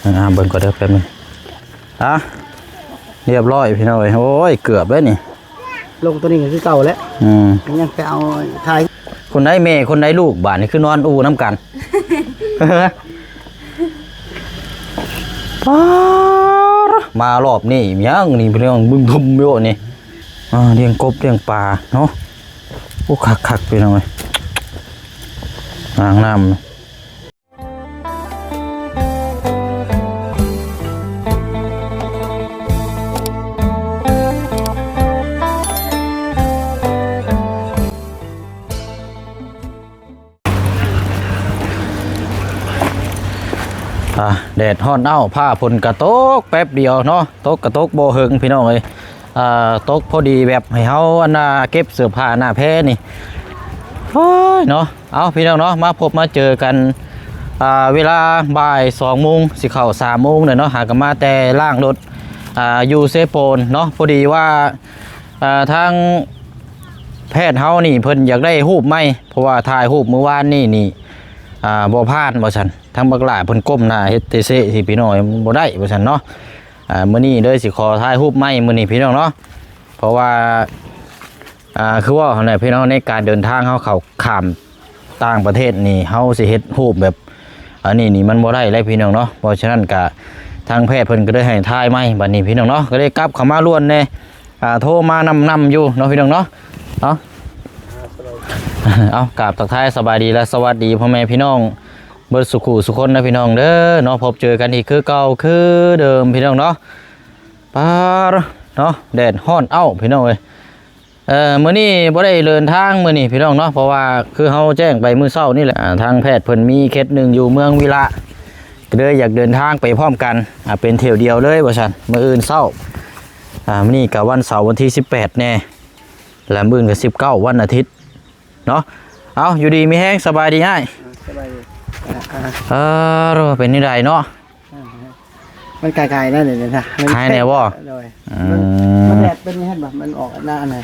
เบิ่งก็เด้อแป๊บนึงเรียบร้อยพี่น้องเอ้ยโอ้ยเกือบแล้วนี่ลงตัวนี้ก็คือเก่าแล้วยังไปเอาทายคนได้แม่คนได้ลูกบ้านนี่คือนอนอูน้ำกันมารอบนี้ยังนี่พี่น้องบึ้งทุ่มโยนี่เลี้ยงกบเลี้ยงปลาเนาะโอ้คักพี่น้องเอ้ยอ่างน้ำแดดฮ้อนผ้าพลกระตกแป๊บเดียวเนาะตกกระตกโบเฮิงพี่น้องเลยตกพอดีแบบให้เฮาเก็บเสื้อผ้าหน้าแพ้นี่เนาะเอาพี่น้องเนาะมาพบมาเจอกันเวลาบ่าย2 โมงสิเข้า3 โมงเนาะหากันมาแต่ล่างรถยูเซโปนเนาะพอดีว่าทางแพทย์เฮานี่เพิ่นอยากได้รูปไหมเพราะว่าถ่ายรูปเมื่อวานนี่บ่ผ่านบ่ซั่นทั้งบักหลายเพิ่นก้มหน้าเฮ็ดเตเซสิพี่น้องบ่ได้บ่ซั่นเนาะมื้อนี้เด้อสิขอถ่ายรูปไหมมื้อนี้พี่น้องเนาะเพราะว่าคือว่าในพี่น้องในการเดินทางเฮาเข้าข้ามต่างประเทศนี่เฮาสิเฮ็ดรูปแบบอันนี้นี่มันบ่ได้เลยพี่น้องเนาะเพราะฉะนั้นก็ทางแพทย์เพิ่นก็ได้ให้ถ่ายไหมบัดนี้พี่น้องเนาะก็ได้กลับเข้ามาล้วนแน่โทรมานำอยู่เนาะพี่น้องเนาะเอากราบทักทายสบายดีและสวัสดีพ่อแม่พี่น้องเบิดสุขุสุคนนะพี่น้องเด้อเนาะพบเจอกันอีกคือเก่าคือเดิมพี่น้องเนาะป้าเนาะแดดฮ้อนพี่น้องเอ้ยมื้อนี้บ่ได้เดินทางมื้อนี้พี่น้องเนาะเพราะว่าคือเฮาแจ้งไปมื้อเช้านี่แหละทางแพทย์เพิ่นมีเคสหนึ่งอยู่เมืองวิระก็เลยอยากเดินทางไปพร้อมกันเป็นเที่ยวเดียวเลยว่าซั่นมื้ออื่นเช้ามื้อนี้ก็วันเสาร์วันที่18แน่และมื้ออื่นก็19วันอาทิตย์เนาะเอาอยู่ดีมีแห้งสบายดีให้สบายดีเป็นนี่ไรเนาะมันไกลๆนั่นเลยนะคลายแนวบ่มันแดดเป็นยังไงแบบมันออกหน้าไหน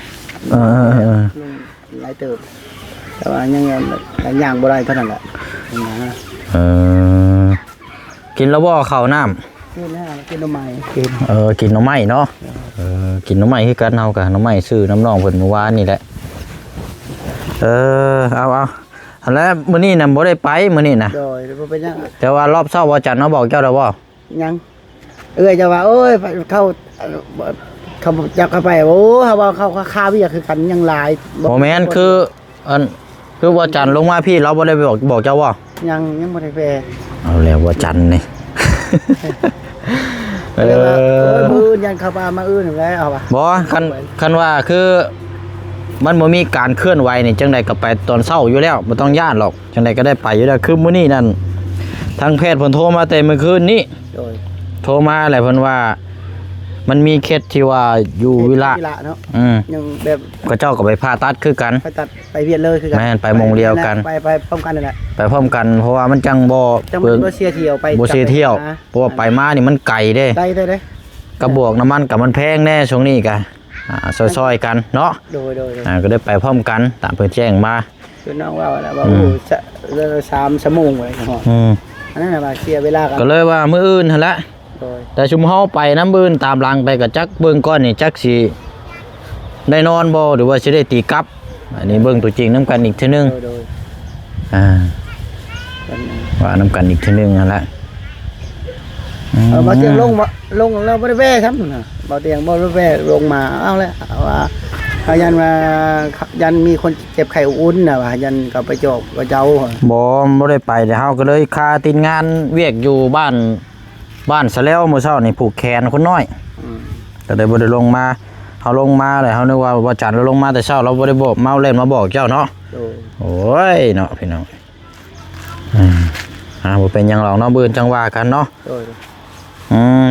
หลายเติบแต่ว่ายังย่างบ่ได้เท่านั้นแหละกินแล้วบ่ข้าวน้ำกินแล้วกินหน่อไม้กินหน่อไม้เนาะกินหน่อไม้คือกันเฮากับหน่อไม้ซื้อน้ำน้องเพิ่นเมื่อวานนี่แหละเอาแล้วมื้อนี้น่ะบ่ได้ไปมื้อนี้น่ะเป็นยังแต่ว่ารอบเช้าวันจันทร์เนาะบอกเจ้าแล้วบ่ยังจะว่าโอ้ยเข้าอยากเข้าไปโอ้เฮาว่าเข้าค่าวิคือกันยังหลายบ่แม่นคือวันจันทร์ลงมาพี่เราบ่ได้บอกเจ้าบ่ยังบ่ได้ไปเอาแล้ววันจันทร์นี่มื้อยันเข้ามาอื่นแล้วเอาป่ะบ่คันว่าคือมันบ่มีการเคลื่อนไหวนี่จังใดก็ไปตอนเช้าอยู่แล้วบ่ต้องย่านหรอกจังใดก็ได้ไปอยู่แล้วคือมื้อนี้นั่นทางแพทย์เพิ่นโทรมาแต่เมื่อคืนนี้โทรมาแหละเพิ่นว่ามันมีเคสที่ว่าอยู่วิระเนาะยังแบบก็เจ้าก็ไปผ่าตัดคือกันไปตัดไปเวียนเลยคือกันแม่นไปมงเดียวกันไปพร้อมกันนั่นแหละไปพร้อมกันเพราะว่ามันจังบ่เสียเที่ยวไปบ่เสียเที่ยวเพราะว่าไปมานี่มันไกลเด้กระบวกน้ำมันกับมันแพงแน่ช่วงนี้กะซอยๆกันเนาะโดยก็ได้ไปพร้อมกันตามเพิ่นแจ้งมาคือน้องว่าโอ้3 ชั่วโมงเลยครับอันนั้นน่ะว่าเสียเวลาก็เลยว่ามื้ออื่นหั่นละแต่ชุมเฮาไปน้ำบื้นตามหลังไปก็จักเบิ่งก่อนนี่จักสิได้นอนบ่หรือว่าสิได้ตีกลับอันนี้เบิ่งตัวจริงนำกันอีกเทื่อนึงว่านํกันอีกเทื่อนึงนั่นแหละบ่เตียงลงเราบ่ได้แว่ครับน่ะบ่เตียงบ่ได้แว่ลงมาเอาแล้วว่ายันมีคนเจ็บไข้อุ่นน่ะว่ายันก็ไปจอกก็เจ้าบ่ได้ไปแต่เฮาก็เลยคาติดงานเวียกอยู่บ้านซะแล้วมื้อเช้านี่ผูกแขนคนน้อยก็ได้บ่ได้ลงมาเฮาลงมาเลยเฮานึกว่าบ่จันทร์เราลงมาแต่เช้าเราบ่ได้บอกเมาเล่นมาบอกเจ้าเนาะโอ้ยเนาะพี่น้องบ่เป็นหยังหรอกเนาะบื้นจังว่ากันเนาะ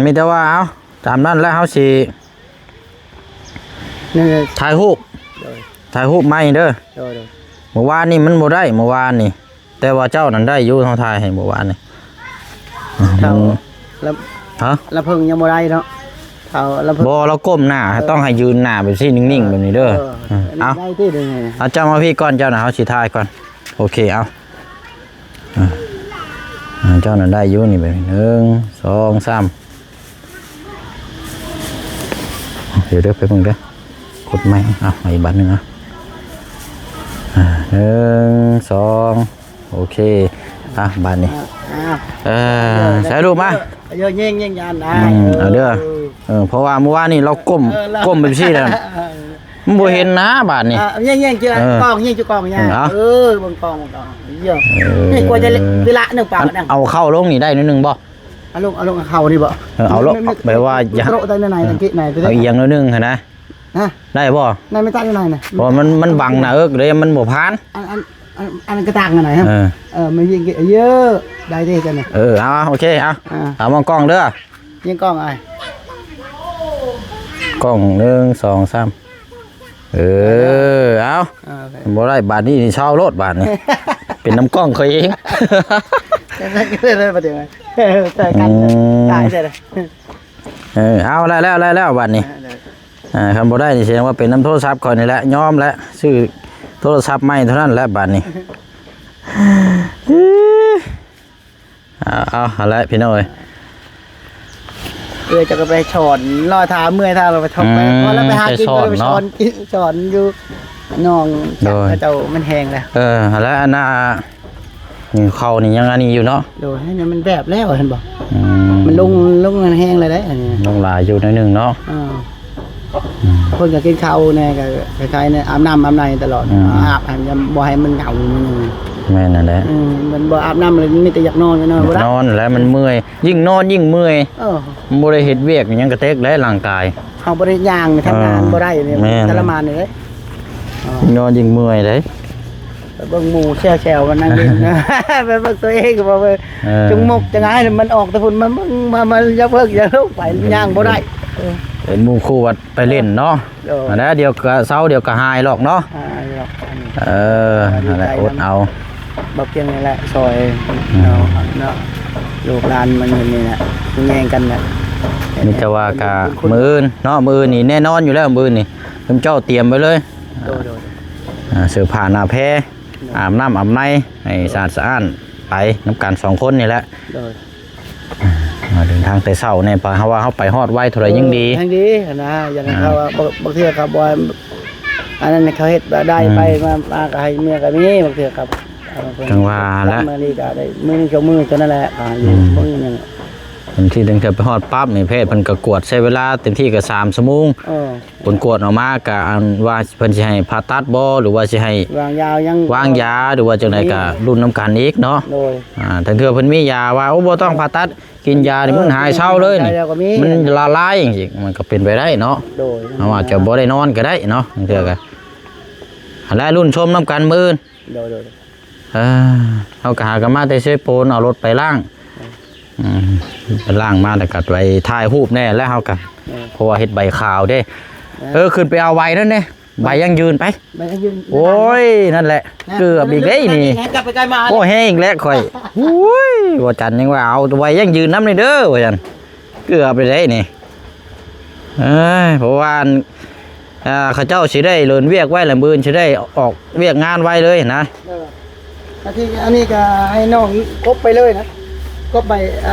มีแต่ว่าเอาตามนั้นแล้วเฮาสิถ่ายรูปใหม่เด้อเมื่อวานนี่มันบ่ได้เมื่อวานนี่แต่ว่าเจ้านั้นได้อยู่เฮาถ่ายให้เมื่อวานนี่แล้วเพิ่งยังบ่ได้เนาะบ่เราก้มหน้าต้องให้ยืนหน้าแบบนี้นิ่งๆแบบนี้เด้อเอาเจ้ามาพี่ก่อนเจ้าน่ะเฮาสิถ่ายก่อนโอเคเอา เจ้านั่นได้อยู่นี่ไป1 2 3เดี๋ยวไปเบิ่งเด้อกดใหม่อีกบัตรหนึง1 2โอเคบัตรนี้ใช้รูปมาเยอะเงี้ยงยันเอาเด้อเพราะว่าเมื่อวานนี่เราก้มไปซี่แล้วมันบ่เห็นนะบาดนี่เงี้ยงเจ้ากองเงี้ยงจุกองเนี่ยบนกองเยอะนี่กว่าจะเวลา1 ปากนั่งเอาเข้าลงนี่ได้นิดนึงบ่เอาลงเข้านี่บ่เอาลงแปลว่าอย่าโตได้ในตะกี้ไหนเอาเอียงนิดนึงหั่นนะได้บ่ในไม่ตั้งอยู่ไหนน่ะบ่มันบังน่ะเด้มันบ่ผ่านอันกระตังอันไหนฮะมันยิงเยอะได้ดิกันเนี่ยโอเคเอามองกล้องเด้อยิงกล้องไอ้กล้อง1 2 3เอาบ่ได้บาทนี้เช่ารถบาทนี่เป็นน้ำกล้องเคยเองได้ประเดี๋ยวแต่กันได้เลยเอาแล้วบาทนี้คำบ่ได้นี่แสดงว่าเป็นน้ำโทรศัพท์ก่อนนี่แหละยอมแล้วซื้อโทรศัพท์ใหม่เท่านั้นแหละบาทนี้เอาละพี่น้อยจะก็ไปฉอนรอท้าเมื่อยท้าเราไปทำไปพอแล้วไปหากินก็ไปฉอนอยู่น้องเจ้ามันแห้งแล้วแล้วอันน่ะเขานี่ยังอันนี้อยู่เนาะโดยนี่มันแบบแล้วเห็นบ่มันลงมันแห้งเลยได้อันนี้ลงหลายอยู่นึงเนาะคนก็กินข้าวเนี่ยก็คล้ายๆเนี่ยอาบน้ำอาบในตลอดอาบบ่ให้มันเหงาแม่นั่นแหละมันบ่อาบน้ำเลยมีแต่อยากนอนก็นอนบ่ได้นอนแล้วมันเมื่อยยิ่งนอนยิ่งเมื่อยมันบ่ได้เฮ็ดเวียกหยังกระเตกและร่างกายเฮาบ่ได้ย่างทำงานบ่ได้เนี่ยทรมานเลยนอนยิ่งเมื่อยเลยเบิ่งหมู่แช่ๆมันนั่งกินไปเบิ่งตัวเองก็บ่จุงมกจังไงมันออกแต่พุ่นมันอย่าเพิ่งอย่าลุกไปย่างบ่ได้เป็นหมู่คู่วัดไปเล่นเนาะแล้วเดี๋ยวก็เศร้าเดี๋ยวก็หายหรอกเนาะนั่นแหละอดเอาบักเพียงนี่แหละซอยเนาะลูกหลานมันนี่แหละแย่งกันน่ะมีแต่ว่ากะมื้ออื่นเนาะมื้อนี่แน่นอนอยู่แล้วมื้อนี่เจ้าเตรียมไว้เลยเสื้อผ้าหน้าแพรอาบน้ำอาบในให้สะอาดสะอ้านไปน้ำกัน2 คนนี่แหละเดินทางแต่เช้าเนี่ยเพราะว่าเขาไปฮอดไวเท่าไรยิ่งดีนะอย่างเขาบางทีครับบอยอันนั้นเขาเฮ็ดได้ไปมากับให้เมียกับนี่บางทีครับจังหวะแล้วมือนี่ก็ได้มือกับมือจนนั่นแหละอยู่พวกนี้นั่นเต็มที่ถึงจะไปฮอดปั๊บนี่เพศเพิ่นก็กวดใช้เวลาเต็มที่ก็3 ชั่วโมงผลกวดออกมาก็ว่าเพิ่นสิให้ผ่าตัดบ่หรือว่าสิให้วางยาหรือว่าจังได๋ก็รุ่นน้ำกันอีกเนาะถ้าเทื่อเพิ่นมียาว่าบ่ต้องผ่าตัดกินยานี่มันหายเศร้าเลยนี่มันละลายจริงๆมันก็เป็นไปได้เนาะเอาว่าจะบ่ได้นอนก็ได้เนาะเทื่อก็แล้วรุ่นชมน้ำกันมื้อเฮาก็หากันมาแต่เซโปนเอารถไปล้างไปล้างมาแต่กัดไว้ถ่ายรูปแน่แล้วเฮากันเพราะว่าเฮ็ดใบขาวเด้ขึ้นไปเอาใบนั่นเด้ใบยังยืนไปโอ้ยนั่นแหละเกือบอีกเด้นี่โอ้แห้งแล้วข่อยโอ้ยว่าจันยังว่าเอาใบยังยืนน้ำนี่เด้อว่าจันเกือบไปได้นี่เพราะว่าเขาเจ้าสิได้เลินเวียกไว้ละมื้อสิได้ออกเวียกงานไว้เลยนะอันนี้ก็ให้น้องกบไปเลยนะก็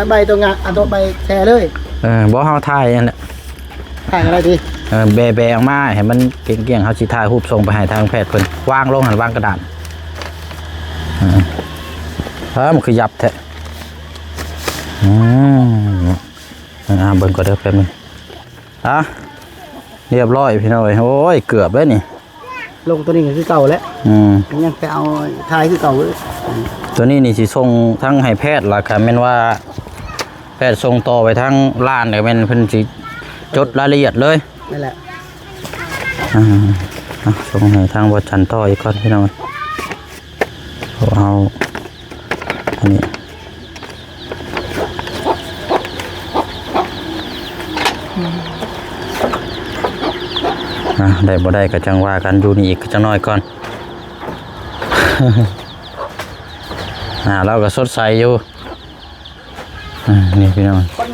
ใบตัวงานตัวใบแชร์เลยบ่เฮาถ่ายนั่นแหละถ่ายอะไรดีแบะออกมาให้มันเกี่ยงๆเฮาสิถ่ายรูปส่งไปให้ทางแพทย์เพิ่นวางลงหันวางกระดาษมันคือยับแท้เบิ่งก็เด้อแป๊บนึงเรียบร้อยพี่น้อยโอ้ยเกือบแล้วนี่ลงตัวนี้คือเก่าแล้วยังไปเอาถ่ายคือเก่าตัวนี้นี่สิส่งทั้งให้แพทย์ล่ะค่ะแม่นว่าแพทย์ส่งต่อไปทั้งร้านก็แม่นเพิ่นสิจดรายละเอียดเลยนั่นแหละส่งให้ทางวัดชันต่ออีกก่อนพี่น้องเอาอันนี้ได้บ่ได้ก็จังว่ากันอยู่นี่อีกจังน้อยก่อนเราก็สดใสอยู่นี่พี่น้องคน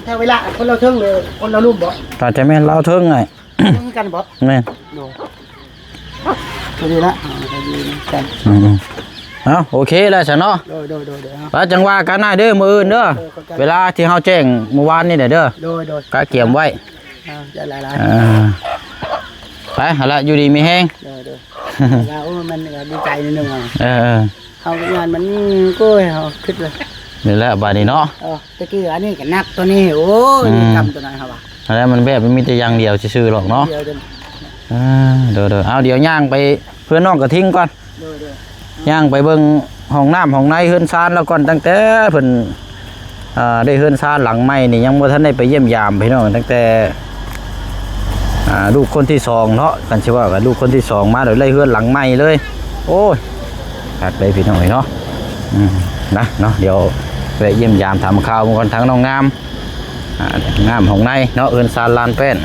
แถวเวลาคนเราเทิงเลยคนเราลุ่มบ่ตอนจะแม่เราเทิงไงกันบ่แม่ตัวนี้ละกัน เอาโอเคแล้วซะเนาะ โดยเอา แล้วจังว่ากันได้เด้อมื้ออื่นเด้อเวลาที่เฮาแจ้งเมื่อวานนี่เด้อ โดย กะเกียมไว้ จะหลาย ไปเอาละอยู่ดีมีแฮง โดยแล้วมันก็ดีใจนิดนึงอ่ะ เออ เฮางานมันก็เฮาคิดเลย นี่แหละบาดนี้เนาะ ตะกี้อันนี้ก็นักตัวนี้โอ้ยทำตัวนั้นครับว่า แล้วมันแบบมันมีแต่อย่างเดียวซื่อๆหรอกเนาะ เดี๋ยวจะ เด้อเอาเดี๋ยวย่างไปเพื่อนน้องกระทิ้งก่อน โดย ย่างไปเบิ่งห้องน้ำห้องในเฮือนซานแล้วก่อนตั้งแต่เพิ่นได้เฮือนซานหลังใหม่นี่ยังบ่ทันได้ไปเยี่ยมยามพี่น้องตั้งแต่ลูกคนที่2เนาะกันสิว่ากับลูกคนที่2มาเดี๋ยวเลยเฮือนหลังใหม่เลยโอ้ยคักเลยพี่น้องเนาะนะเนาะเดี๋ยวไปเยี่ยมยามทำข่าวก่อนทั้งน้องงามงามห้องในเนาะเฮือนซานลานแป้น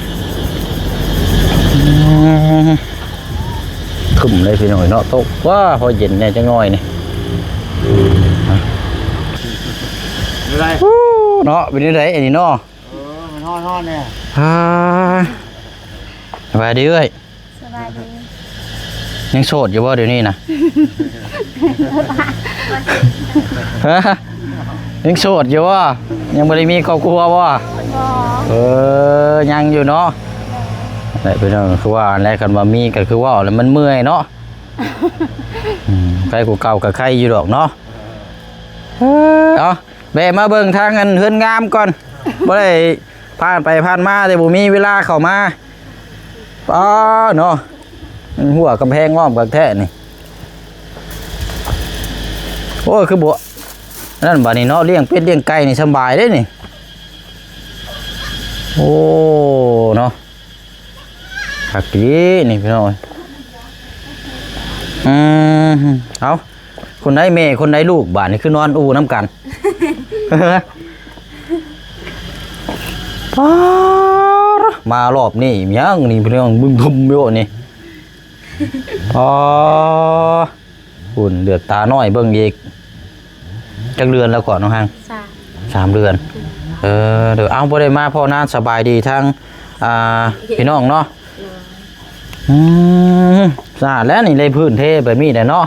ขึ้นเลยพี่น้อยเนาะตกว่าพอเย็นเนี่ยจะง่อยนี่เนาะเป็นยังไงอันนี้เนาะ มันฮ้อนเนี่ย สบายดีเอ้ย สบายดี ยังโสดอยู่บ่เดี๋ยวนี้นะฮะยังโสดอยู่บ่ยังบ่ได้มีครอบครัวบ่ บอ ยังอยู่เนาะได้พี่น้องคือว่าอะไรกันว่ามีก็คือว่าแล้วมันเมื่อยเนาะใครกูเก่ากับใครอยู่ดอกเนาะเอาแบมาเบิ่งทางกันเฮือนงามก่อนบ่ได้ผ่านไปผ่านมาแต่บ่มีเวลาเข้ามาป้าเนาะหัวกำแพงง้อมกับแท้นี่โอ้คือบ่นั่นบัดนี้เนาะเลี้ยงเป็ดเลี้ยงไก่นี่สบายเด้นี่โอ้เนาะคักดีนี่พี่น้องเอาคนไหนแม่คนไหนลูกบ้านนี่คือนอนอูน้ำกันมารอบนี้ยังนี่พี่น้องบึ้มทุ่มโยนี่หุ่นเดือดตาน้อยเบิ่งอีกจักเดือนแล้วก่อนน้องฮัง 3 เดือนเดี๋ยวเอาบ่ได้มาพ่อนานสบายดีทั้งพี่น้องเนาะสะอาดแล้วนี่เลยพื้นเทแบบนี้แหละเนาะ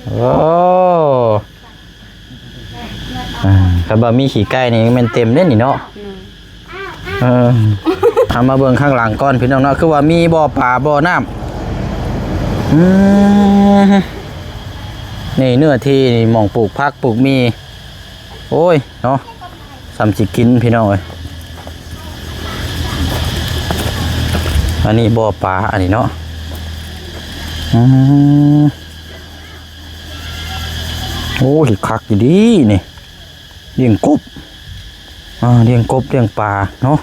โอ้ถ้าบ่มีขี้ไก่นี่มันเต็มเด้นี่เนาะทำมาเบิ่งข้างหลังก่อนพี่น้องเนาะคือว่ามีบ่อปลาบ่อน้ำนี่เนื้อที่นี่หม่องปลูกผักปลูกมีโอ้ยเนาะสำสิกินพี่น้องเอ้ยอันนี้บ่อปลาอันนี้เนาะโอ้ยคักอยู่ดีนี่เลี้ยงกบเลี้ยงกบเลี้ยงปลาเนาะ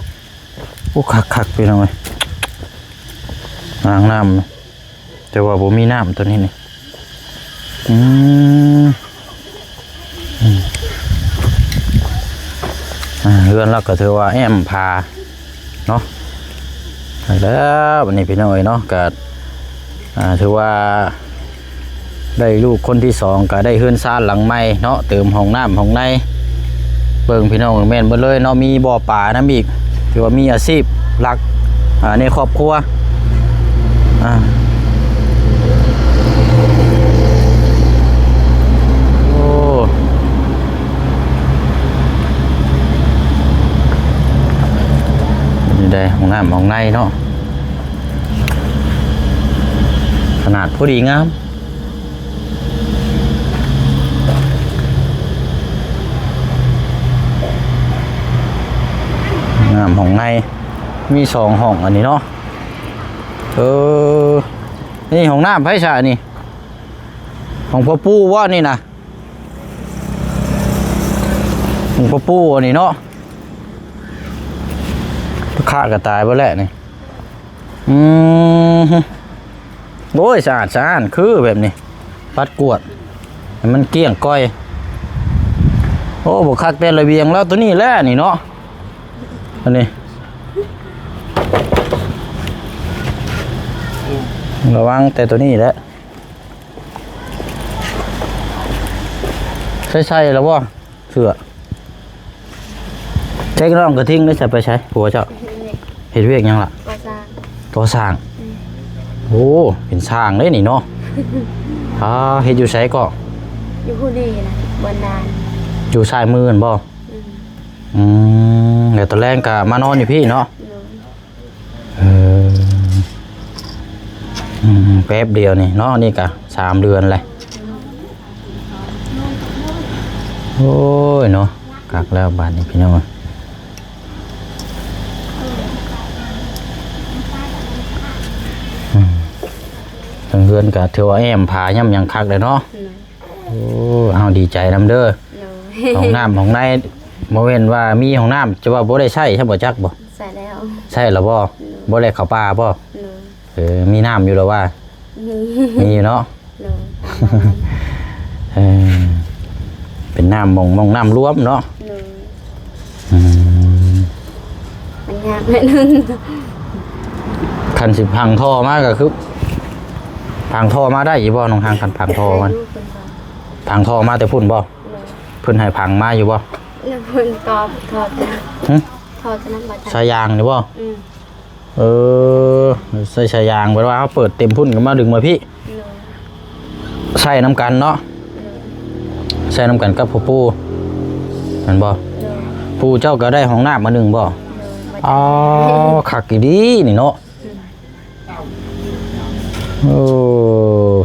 โอ้คักพี่น้องเอ้ยล้างน้ำแต่ว่าบ่มีน้ำตัวนี้นี่เรือนเราก็ถือว่าแอมพาเนาะแล้ววันนี้พี่น้อยเนาะก็ถือว่าได้ลูกคนที่2ก็ได้เฮือนซานหลังใหม่เนาะเติมห้องน้ำห้องในเบิ่งพี่น้องแม่นบ่เลยเนาะมีบ่อปลาน้ำอีกถือว่ามีอาชีพหลักในครอบครัวได้ห้องน้ำห้องในเนาะขนาดพอดีงามงามห้องในมี2ห้องอันนี้เนาะนี่ห้องน้ำไผชะนี่ห้องพ่อปู่ว่านี่นะห้องพ่อปู่อันนี้เนาะข้ากระตายไปแล้วนี่โอ้ยสะอาดคือแบบนี้ปัดกวดมันเกลี้ยงก้อยโอ้บุคักแต่ระเบียงแล้วตัวนี้แหละนี่เนาะอันนี้ระวังแต่ตัวนี้แหละใช่แล้วว่าเสือใช้กระรองกระทิงได้จะไปใช้ผัวเจ้าเห็ดเวียกยังล่ะตัวสร้างโอ้เป็นสร้างเลยนี่เนาะเห็ดอยู่ใช้ก็ อยู่ผู้ดีนะบนดาน อยู่ชายมือนั่นบ่ อืม เดี๋ยวตอนแรกก็มานอนอยู่พี่เนาะ โดย เออแป๊บเดียวนี่เนาะนี่ก็3 เดือนเลยโอ้ยเนาะกักแล้วบาดนี้พี่น้องทางเฮือนก็ถือว่าแอมพาย่ำยังคักเลยเนาะ โดย โอ้เอาดีใจนำเด้อ โดย ห้องน้ำห้องในบ่เว้นว่ามีห้องน้ำจะว่าบ่ได้ใช้ใช่บ่จักบ่ ใส่แล้ว ใช่แล้วบ่บ่ได้เข้าป่าบ่ โดย มีน้ำอยู่แล้วว่า มี มีอยู่เนาะ โดย เออเป็นน้ำมองน้ำรวมเนาะ โดย อืม มันยากนิดนึง คันสิพังท่อมาก็คือพังท่อมาได้อยู่บ่น้องทางคันพังท่อมัน ลูกเป็นบ่ พังท่อมาแต่พุ่นบ่ โดย เพิ่นให้พังมาอยู่บ่ แล้วเพิ่นตอบถอดนะ หึ ถอดนั้นบ่ทัน สายยางนี่บ่ อืม เออใส่สายยางไว้ว่าเขาเปิดเต็มพุ่นก็มาดึงมาพี่ โดย ใส่น้ำกันเนาะ โดย ใส่น้ำกันกับปูนั่นบ่ โดย ปูเจ้าก็ได้ห้องน้ำมาหนึ่งบ่ โดยบ่ อ๋อคักอีดีนี่เนาะโอ้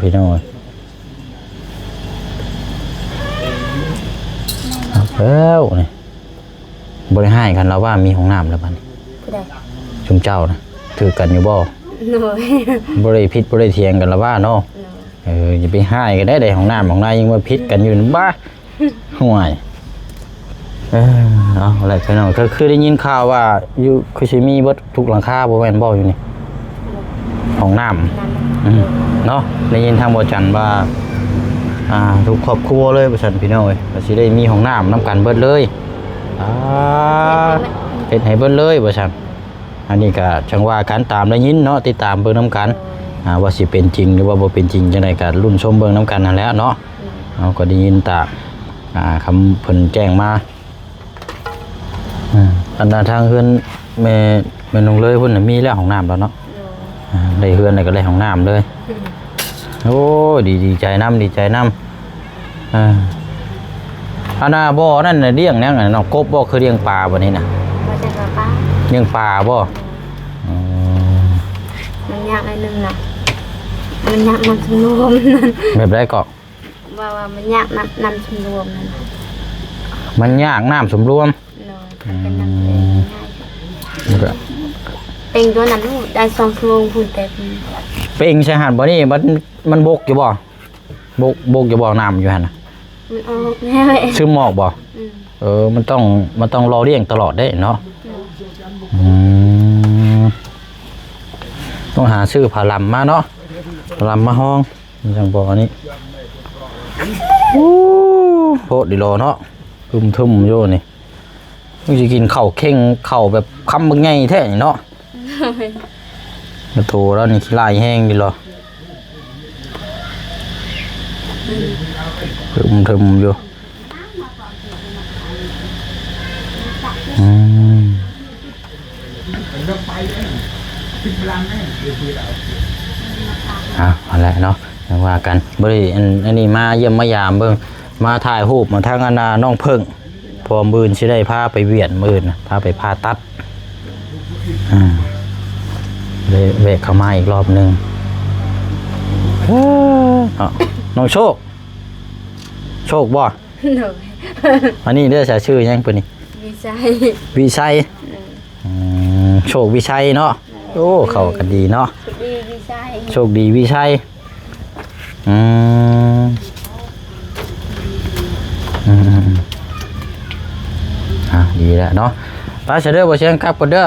พี่น้องเอาแล้วนี่บริหารกันแล้วว่ามีห้องน้ำแล้วบัดนี้ ผู้ใด ชุมเจ้านะถือกันอยู่บ่ โดย บริพิษบริเทียงกันแล้วว่าเนาะ โดย อย่าไปให้กันได้ห้องน้ำของนายยังว่าพิษกันอยู่นั่นบ้าห่วยเอาอะไรพี่น้องคือได้ยินข่าวว่าอยู่คือสิมีเบิดทุกหลังคาบ่แม่นบ่อยู่นี่ห้องน้ำ นั่นแหละ เนาะได้ยินทางบ่จันว่าทุกครอบครัวเลยบ่ซั่นพี่น้องเอ้ยก็สิได้มีห้องน้ำนํกันเบิดเลยเฮ็ดให้เบิดเลยบ่ซั่นอันนี้ก็จังว่าการตามได้ยินเนาะติดตามเบิ่งนํกันว่าสิเป็นจริงหรือว่าบ่เป็นจริงจังไดก็ลุ้นชมเบิ่งนํกันนั่นแหละเนาะเอาก็ได้ยินตากคำเพิ่นแจ้งมาอันนั้นทางเฮือนแม่นงเลยเพิ่นน่ะมีแล้วห้องน้ำแล้วเนาะได้เฮือนได้ก็ได้ห้องน้ำเลยโอ้ดีใจน้ำดีใจน้ำอันน่ะบ่อนั่นน่ะเลี้ยงแนวน้องกบบ่คือเลี้ยงปลาบ่นี่น่ะ ว่าจะกลับบ้าน เลี้ยงปลาบ่มันยากนิดนึงนะมันยากนำสำรวมนั่น แบบไรก็ ว่ามันยากนำสำรวมนั่น มันยากน้ำสมรวม เนาะเป็นนำเองง่าย มันก็ เป็นตัวนั้นลูกได้2 ชั่วโมงพูดแต่ เป่งใช่หันบ่นี่มันบกอยู่บ่บกอยู่บ่น้ำอยู่หั่นน่ะ มันออกแน่เลย ซึมหมอกบ่มันต้องรอเลี้ยงตลอดได้เนาะต้องหาซื้อผาลำมาเนาะผาลำมาห้องจังบ่อันนี้โพดดิโลเนาะทึมๆอยู่นี่มึงสิกินข้าวเข่งข้าวแบบคำบึงใหญ่แท้นี่เนาะมาโถแล้วนี่ขี้ลายแห้งดิโลทึมอยู่อะไรเนาะว่ากันบริอันนี้มาเยี่ยมมายามเบิ่งมาถ่ายรูปมาทางอนาน้องเพิ่งพอมื่นสิได้พาไปเวียนมื่นพาไปผ่าตัดเลยเวกเข้ามาอีกรอบหนึ่งน้องโชคบ่ เนาะ อันนี้เด้อชื่อยังเพิ่นนี่ วิจัย วิชัยโชควิชัยเนาะโอ้เข้ากันดีเนาะ ดีวิจัย โชคดีวิชัยดีแล้วเนาะป้าเสด็จบ่เชียงครับกดเด้อ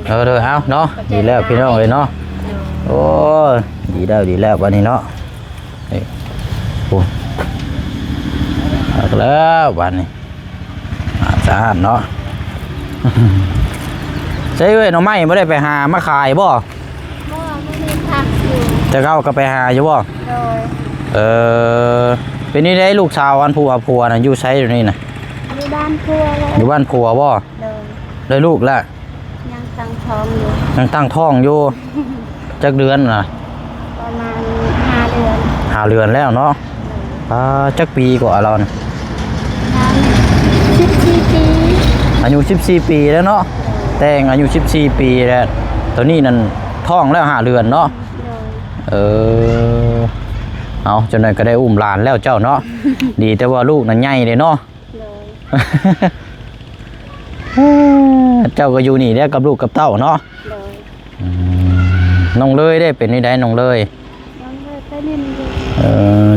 เด้อเอาเนาะดีแล้วพี่น้องเลยเนาะโอ้ดีแล้ววันนี้เนาะโอ้แล้ววันนี้สะอาดเนาะใช่เว้ยน้องไม้ไม่ได้ไปหามาขายบ่ บ่ไม่ได้พักอยู่ จะเข้าก็ไปหาอยู่บ่ โดย เป็นนี่ได้ลูกสาวอันผัวน่ะอยู่ไสอยู่นี่น่ะ อยู่บ้านพัวเลย อยู่บ้านผัวบ่ โดย ได้ลูกแล้ว ยังตั้งท้องอยู่ ยังตั้งท้องอยู่จักเดือนน่ะ ประมาณ5 เดือน 5 เดือนแล้วเนาะ จักปีกว่าเรานะ 14 ปี อายุ14 ปีแล้วเนาะแต่งอายุ14 ปีแล้วตอนนี้นั่นท้องแล้ว5เดือนเนาะ โดย เออเอาจนนั้นก็ได้อุ้มหลานแล้วเจ้าเนาะ ดีแต่ว่าลูกนั้นใหญ่เลยเนาะ โดย เจ้าก็อยู่นี่แล้วกับลูกกับเต้าเนาะ โดย น้องเลยได้เป็นนี่ได้น้องเลย น้องเลยไปเรียนอยู่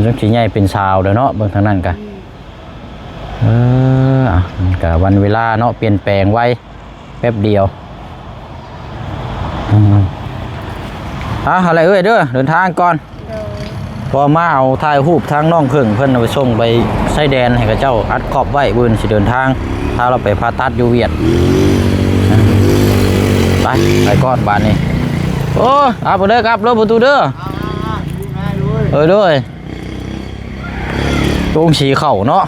จังสิใหญ่เป็นสาวเด้อเนาะเบิ่งทางนั้นกันอ่ะก็วันเวลาเนาะเปลี่ยนแปลงไว้แป๊บเดียวอะไรเอ้ยเด้อเดินทางก่อน โดย พอมาเอาถ่ายรูปทางน้องเพิ่งเพิ่นเอาไปส่งไปไส้แดนให้กับเจ้าอัดขอบไว้บื้นสิเดินทางถ้าเราไปผ่าตัดอยู่เวียดไปก่อนบ้านนี้โอ้เอาไปเด้อครับรถประตูเด้อด้วยตรงสีเข่าเนาะ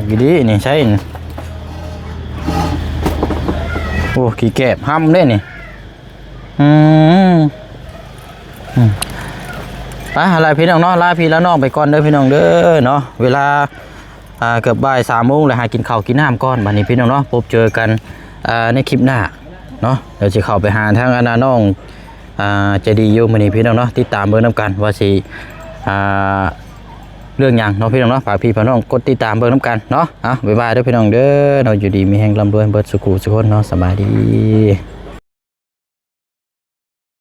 กี่ดีนี่ใช่โอ้ขี้แกบห้ำได้นี่ไปอะไรพี่น้องเนาะลาพี่แล้วน้องไปก่อนเด้อพี่น้องเด้อเนาะเวลาเกือบบ่าย3 โมงเลยหากินข้าวกินน้ำก่อนบัดนี้พี่น้องเนาะพบเจอกันในคลิปหน้าเนาะเดี๋ยวจะเข้าไปหาทางน้องจะดีอยู่มื้อนี้พี่น้องเนาะติดตามเบิ่งนำกันว่าสิเรื่องหยังเนาะพี่น้องเนาะฝากพี่ฝากน้องกดติดตามเบิ่งนำกันเนาะบ๊ายบายเด้อพี่น้องเด้อเราอยู่ดีมีแห่งร่ำรวยเบิดสุขุสุขคนเนาะสบายดี